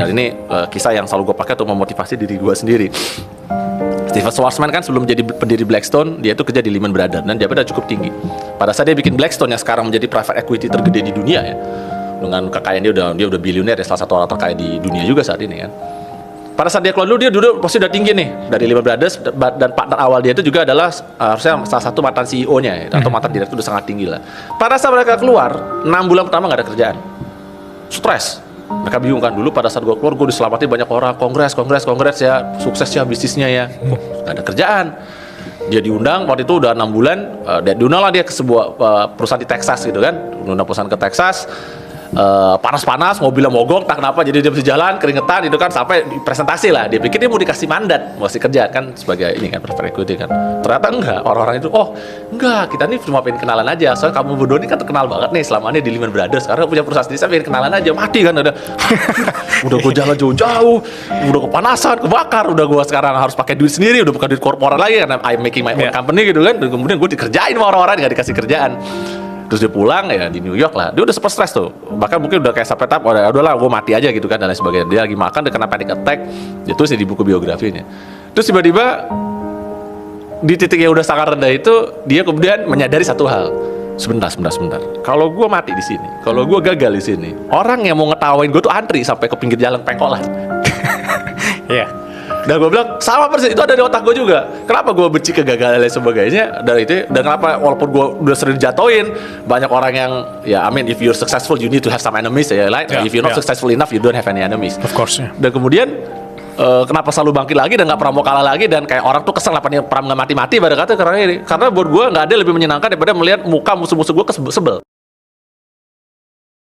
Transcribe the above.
Ya ini kisah yang selalu gue pakai untuk memotivasi diri gue sendiri. Stephen Schwarzman kan sebelum jadi pendiri Blackstone, dia itu kerja di Lehman Brothers dan jabatannya cukup tinggi. Pada saat dia bikin Blackstone yang sekarang menjadi private equity tergede di dunia ya, dengan kekayaan dia udah bilioner ya, salah satu orang terkaya di dunia juga saat ini kan. Pada saat dia keluar dulu, dia duduk pasti udah tinggi nih dari Lehman Brothers, dan partner awal dia itu juga adalah harusnya salah satu mantan CEO-nya ya, atau mantan direktur udah sangat tinggi lah. Pada saat mereka keluar, 6 bulan pertama nggak ada kerjaan, stres. Mereka bingung kan, dulu pada saat gue keluar gue diselamatin banyak orang, kongres ya, sukses ya bisnisnya ya, nggak ada kerjaan. Dia diundang waktu itu udah 6 bulan, diundang lah dia ke sebuah perusahaan di Texas gitu kan, diundang perusahaan ke Texas. Panas-panas, mobilnya mogok, tak kenapa jadi dia bisa jalan, keringetan itu kan, sampai presentasi lah, dia pikir dia mau dikasih mandat, mau kerja kan sebagai ini kan, private equity kan, ternyata enggak, orang-orang itu, oh enggak, kita nih cuma pengen kenalan aja, soalnya kamu berdua ini kan terkenal banget nih selama ini di Lehman Brothers, karena punya perusahaan sendiri, saya pengen kenalan aja, mati kan udah gue jalan jauh-jauh, udah kepanasan, kebakar, udah gue sekarang harus pakai duit sendiri, udah bukan duit korporat lagi karena I'm making my own company gitu kan, dan kemudian gue dikerjain sama orang-orang, gak dikasih kerjaan. Terus dia pulang ya di New York lah, dia udah super stres tuh, bahkan mungkin udah kayak sampai tahap udahlah gue mati aja gitu kan dan lain sebagainya. Dia lagi makan, dia kena panic attack, dia tulis di buku biografinya. Terus tiba-tiba di titik yang udah sangat rendah itu, dia kemudian menyadari satu hal, sebentar, kalau gue mati di sini, kalau gue gagal di sini, orang yang mau ngetawain gue tuh antri sampai ke pinggir jalan pengkolan. Iya. Dan gue bilang sama persis, itu ada di otak gue juga. Kenapa gue benci kegagalan dan sebagainya dari itu, dan kenapa walaupun gue udah sering jatoin banyak orang yang ya, I mean if you're successful you need to have some enemies ya, like if you're not successful enough you don't have any enemies. Of course. Dan kemudian kenapa selalu bangkit lagi dan nggak pernah mau kalah lagi, dan kayak orang tuh kesel apa nih perang nggak mati-mati pada kata karena buat gue nggak ada lebih menyenangkan daripada melihat muka musuh-musuh gue sebel.